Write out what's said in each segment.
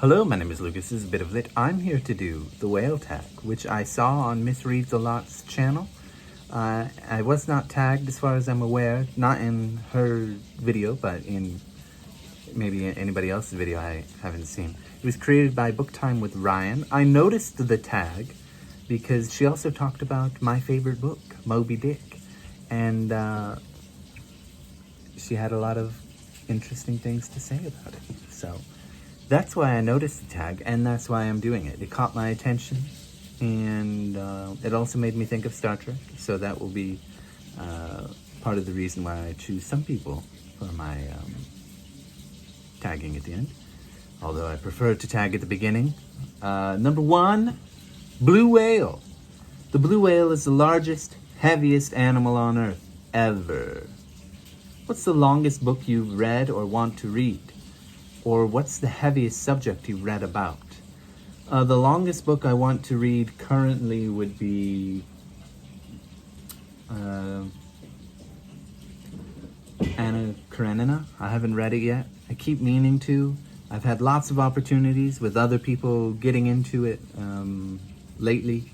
Hello, my name is Lucas. This is a bit of lit. I'm here to do the whale tag, which I saw on Miss Reads a Lot's channel. I was not tagged as far as I'm aware, not in her video, but in maybe anybody else's video I haven't seen. It was created by Book Time with Ryan. I noticed the tag because she also talked about my favorite book, Moby Dick. And she had a lot of interesting things to say about it. So that's why I noticed the tag, and that's why I'm doing it. It caught my attention, and it also made me think of Star Trek, so that will be part of the reason why I choose some people for my tagging at the end, although I prefer to tag at the beginning. Number 1, blue whale. The blue whale is the largest, heaviest animal on Earth ever. What's the longest book you've read or want to read? Or what's the heaviest subject you've read about? The longest book I want to read currently would be Anna Karenina. I haven't read it yet. I keep meaning to. I've had lots of opportunities with other people getting into it lately,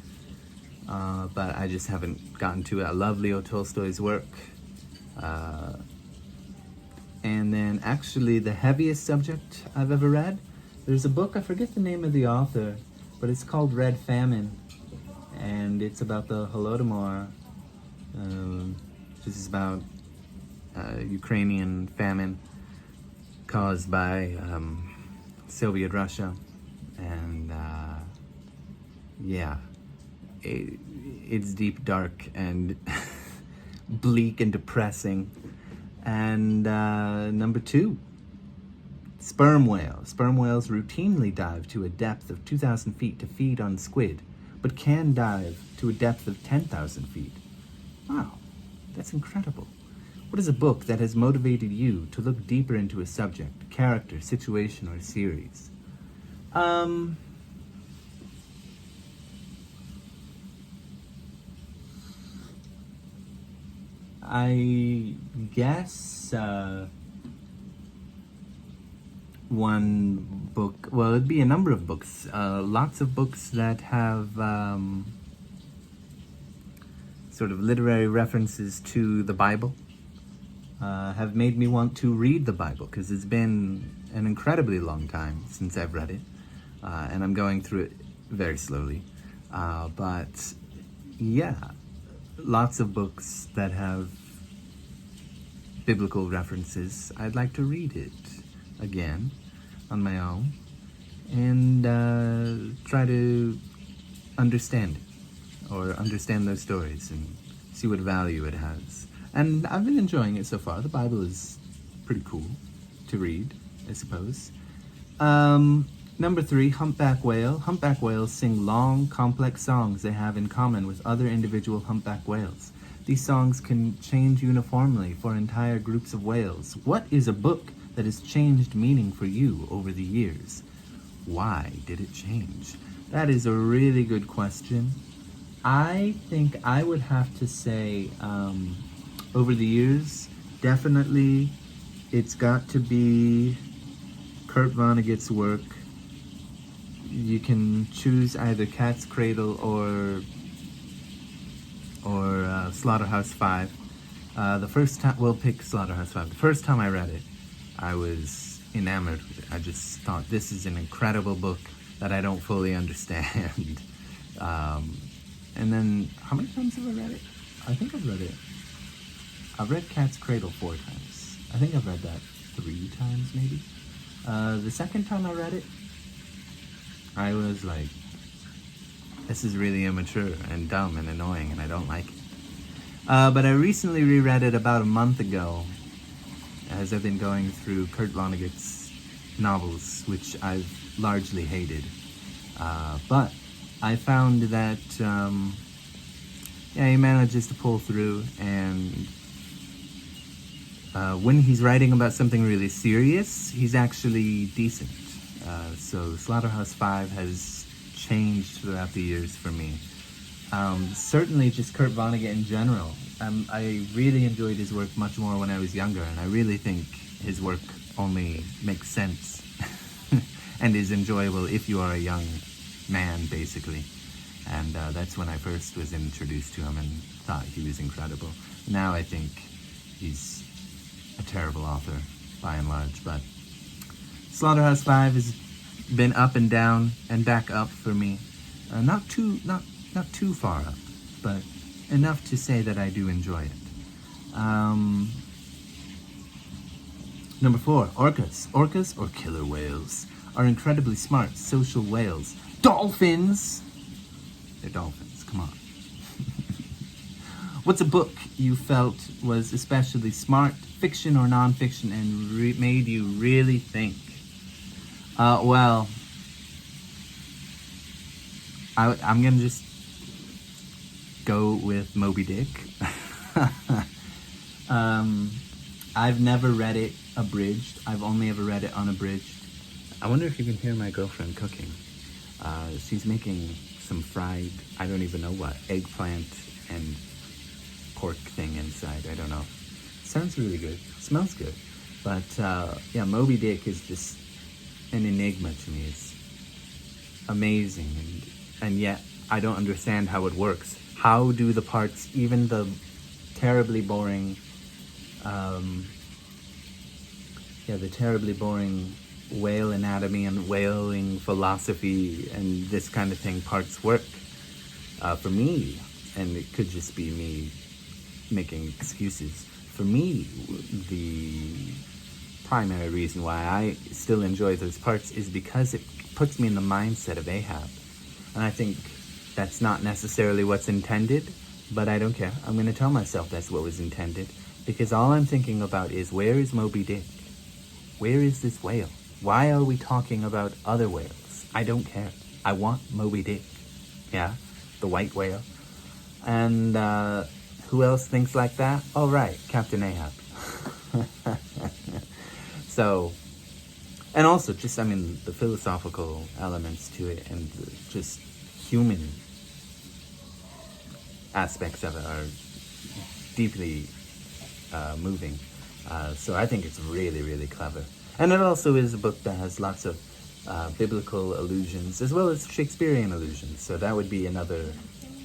but I just haven't gotten to it. I love Leo Tolstoy's work. And then actually the heaviest subject I've ever read, there's a book, I forget the name of the author, but it's called Red Famine. And it's about the Holodomor, which is about Ukrainian famine caused by Soviet Russia. And yeah, it's deep, dark, and bleak and depressing. And number 2, sperm whale. Sperm whales routinely dive to a depth of 2,000 feet to feed on squid, but can dive to a depth of 10,000 feet. Wow, that's incredible. What is a book that has motivated you to look deeper into a subject, character, situation, or series? I guess one book, well, it'd be a number of books. Lots of books that have sort of literary references to the Bible have made me want to read the Bible, because it's been an incredibly long time since I've read it, and I'm going through it very slowly. But yeah, lots of books that have biblical references. I'd like to read it again on my own and try to understand it, or understand those stories and see what value it has. And I've been enjoying it so far. The Bible is pretty cool to read, I suppose. Number 3, humpback whale. Humpback whales sing long, complex songs they have in common with other individual humpback whales. These songs can change uniformly for entire groups of whales. What is a book that has changed meaning for you over the years? Why did it change? That is a really good question. I think I would have to say, over the years, definitely it's got to be Kurt Vonnegut's work. You can choose either Cat's Cradle or Slaughterhouse-Five. The first time, we'll pick Slaughterhouse-Five. The first time I read it, I was enamored with it. I just thought, this is an incredible book that I don't fully understand. And then, how many times have I read it? I think I've read Cat's Cradle 4 times. I think I've read that 3 times, maybe. The second time I read it, I was like, this is really immature and dumb and annoying, and I don't like it. But I recently reread it about a month ago, as I've been going through Kurt Vonnegut's novels, which I've largely hated. But I found that, he manages to pull through, and when he's writing about something really serious, he's actually decent. So Slaughterhouse-Five has changed throughout the years for me. Certainly just Kurt Vonnegut in general. I really enjoyed his work much more when I was younger, and I really think his work only makes sense and is enjoyable if you are a young man, basically. And that's when I first was introduced to him and thought he was incredible. Now I think he's a terrible author, by and large, but Slaughterhouse-Five has been up and down and back up for me. Not too far up, but enough to say that I do enjoy it. Number 4, orcas. Orcas, or killer whales, are incredibly smart social whales. Dolphins! They're dolphins, come on. What's a book you felt was especially smart, fiction or nonfiction, and made you really think? Well, I'm gonna just go with Moby Dick. I've never read it abridged. I've only ever read it unabridged. I wonder if you can hear my girlfriend cooking. She's making some fried, I don't even know what, eggplant and pork thing inside. I don't know. Sounds really good. Smells good. But yeah, Moby Dick is just an enigma to me. It's amazing, and yet I don't understand how it works. How do the parts, even the terribly boring, the terribly boring whale anatomy and whaling philosophy and this kind of thing parts work? For me, and it could just be me making excuses, for me, the primary reason why I still enjoy those parts is because it puts me in the mindset of Ahab. And I think that's not necessarily what's intended, but I don't care. I'm going to tell myself that's what was intended, because all I'm thinking about is, where is Moby Dick? Where is this whale? Why are we talking about other whales? I don't care. I want Moby Dick. Yeah, the white whale. And who else thinks like that? Oh, right, Captain Ahab. So, and also just, I mean, the philosophical elements to it and just human aspects of it are deeply moving. So I think it's really, really clever. And it also is a book that has lots of biblical allusions as well as Shakespearean allusions. So that would be another.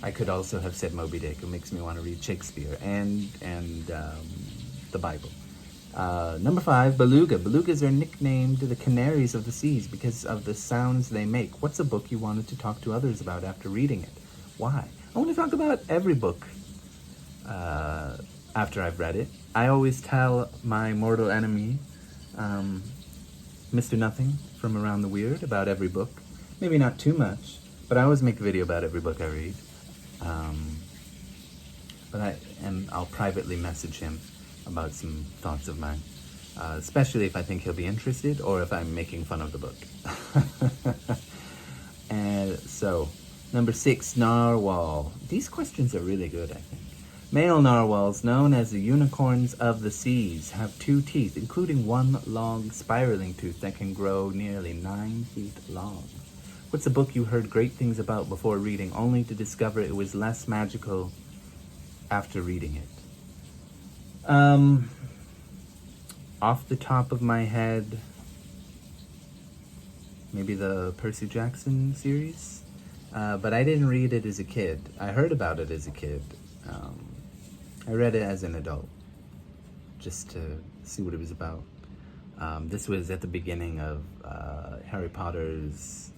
I could also have said Moby Dick. It makes me want to read Shakespeare and the Bible. Number 5, beluga. Belugas are nicknamed the canaries of the seas because of the sounds they make. What's a book you wanted to talk to others about after reading it? Why? I want to talk about every book after I've read it. I always tell my mortal enemy, Mr. Nothing from Around the Weird, about every book. Maybe not too much, but I always make a video about every book I read. And I'll privately message him about some thoughts of mine, especially if I think he'll be interested or if I'm making fun of the book. And so, number 6, narwhal. These questions are really good, I think. Male narwhals, known as the unicorns of the seas, have 2 teeth, including one long spiraling tooth that can grow nearly 9 feet long. What's a book you heard great things about before reading, only to discover it was less magical after reading it? Off the top of my head, maybe the Percy Jackson series, but I didn't read it as a kid. I heard about it as a kid. I read it as an adult, just to see what it was about. This was at the beginning of Harry Potter's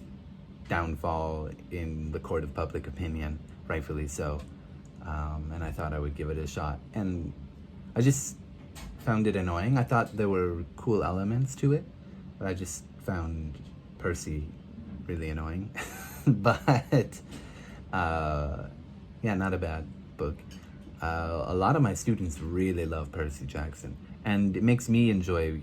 downfall in the court of public opinion, rightfully so, and I thought I would give it a shot. And I just found it annoying. I thought there were cool elements to it, but I just found Percy really annoying. But, yeah, not a bad book. A lot of my students really love Percy Jackson, and it makes me enjoy,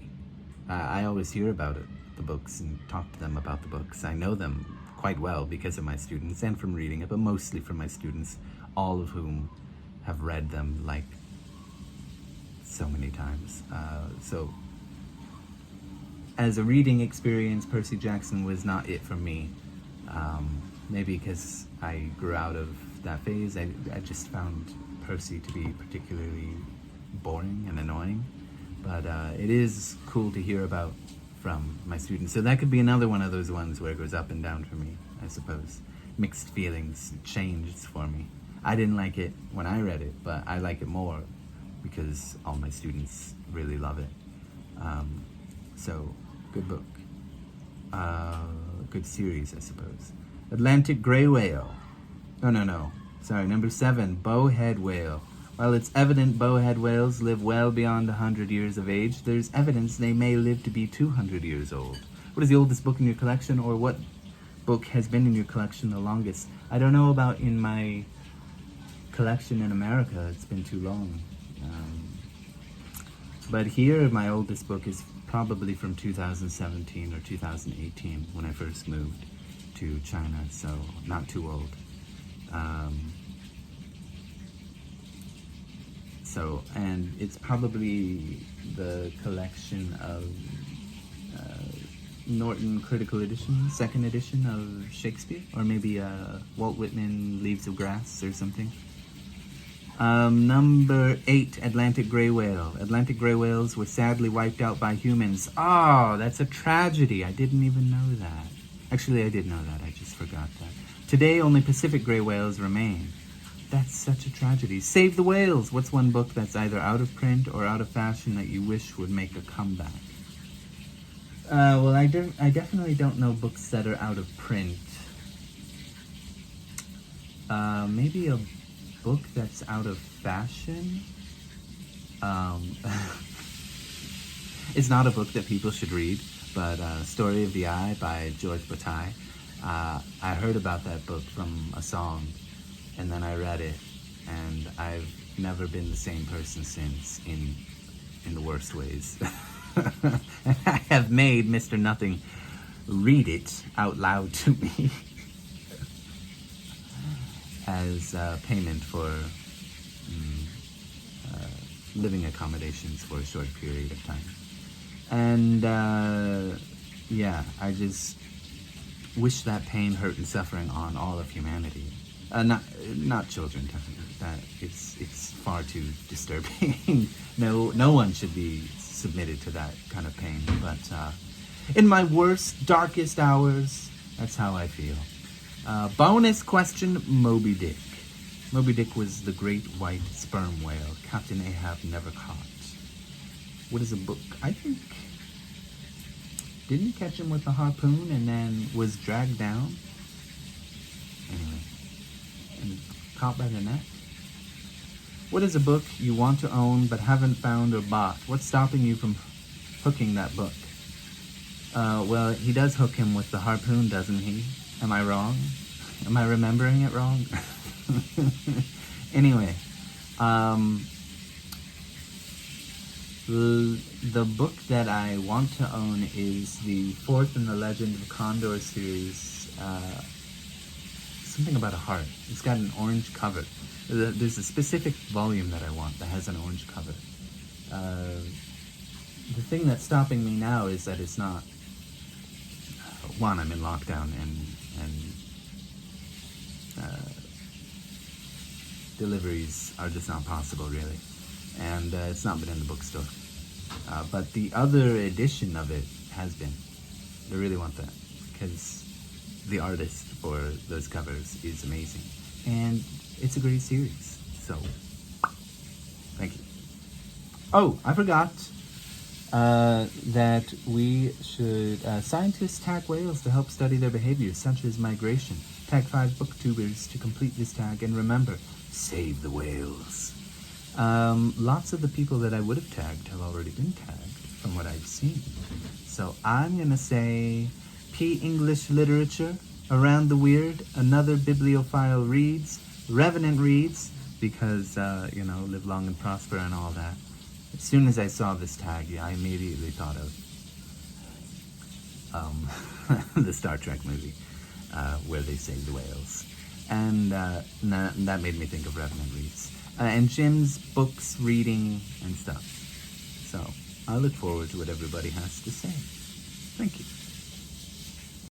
I always hear about it, the books, and talk to them about the books. I know them quite well because of my students and from reading it, but mostly from my students, all of whom have read them like so many times. So as a reading experience, Percy Jackson was not it for me. Maybe because I grew out of that phase. I just found Percy to be particularly boring and annoying. But it is cool to hear about from my students. So that could be another one of those ones where it goes up and down for me, I suppose. Mixed feelings, changed for me. I didn't like it when I read it, but I like it more because all my students really love it. So, good book. Good series, I suppose. Atlantic Gray Whale. No. Sorry, number 7, Bowhead Whale. While it's evident bowhead whales live well beyond 100 years of age, there's evidence they may live to be 200 years old. What is the oldest book in your collection, or what book has been in your collection the longest? I don't know about in my collection in America. It's been too long. But here, my oldest book is probably from 2017 or 2018 when I first moved to China, so not too old. And it's probably the collection of Norton Critical Edition, second edition of Shakespeare, or maybe Walt Whitman Leaves of Grass or something. Number 8, Atlantic Gray Whale. Atlantic gray whales were sadly wiped out by humans. Oh, that's a tragedy. I didn't even know that. Actually, I did know that. I just forgot that. Today, only Pacific gray whales remain. That's such a tragedy. Save the whales. What's one book that's either out of print or out of fashion that you wish would make a comeback? Well, I definitely don't know books that are out of print. Maybe a book that's out of fashion. It's not a book that people should read, but Story of the Eye by George Bataille. I heard about that book from a song, and then I read it, and I've never been the same person since, in the worst ways. I have made Mr. Nothing read it out loud to me as payment for living accommodations for a short period of time. And yeah, I just wish that pain, hurt, and suffering on all of humanity. Not children, definitely. That it's far too disturbing. No one should be submitted to that kind of pain. But in my worst, darkest hours, that's how I feel. Bonus question: Moby Dick. Moby Dick was the great white sperm whale Captain Ahab never caught. What is a book? I think, didn't he catch him with a harpoon and then was dragged down? Anyway, and caught by the neck? What is a book you want to own but haven't found or bought? What's stopping you from hooking that book? Well, he does hook him with the harpoon, doesn't he? Am I wrong? Am I remembering it wrong? Anyway, the book that I want to own is the 4th in the Legend of Condor series, something about a heart. It's got an orange cover. There's a specific volume that I want that has an orange cover. The thing that's stopping me now is that it's not, one, I'm in lockdown, and deliveries are just not possible, really. And it's not been in the bookstore. But the other edition of it has been. I really want that, because the artist for those covers is amazing. And it's a great series. So, thank you. Oh, I forgot that we should, scientists tag whales to help study their behaviors, such as migration. Tag 5 booktubers to complete this tag, and remember, save the whales. Lots of the people that I would have tagged have already been tagged, from what I've seen. So I'm going to say P. English Literature, Around the Weird, Another Bibliophile Reads, Revenant Reads, because, live long and prosper and all that. As soon as I saw this tag, I immediately thought of the Star Trek movie, where they save the whales. And that made me think of Revenant Reads. And Jim's books, reading, and stuff. So, I look forward to what everybody has to say. Thank you.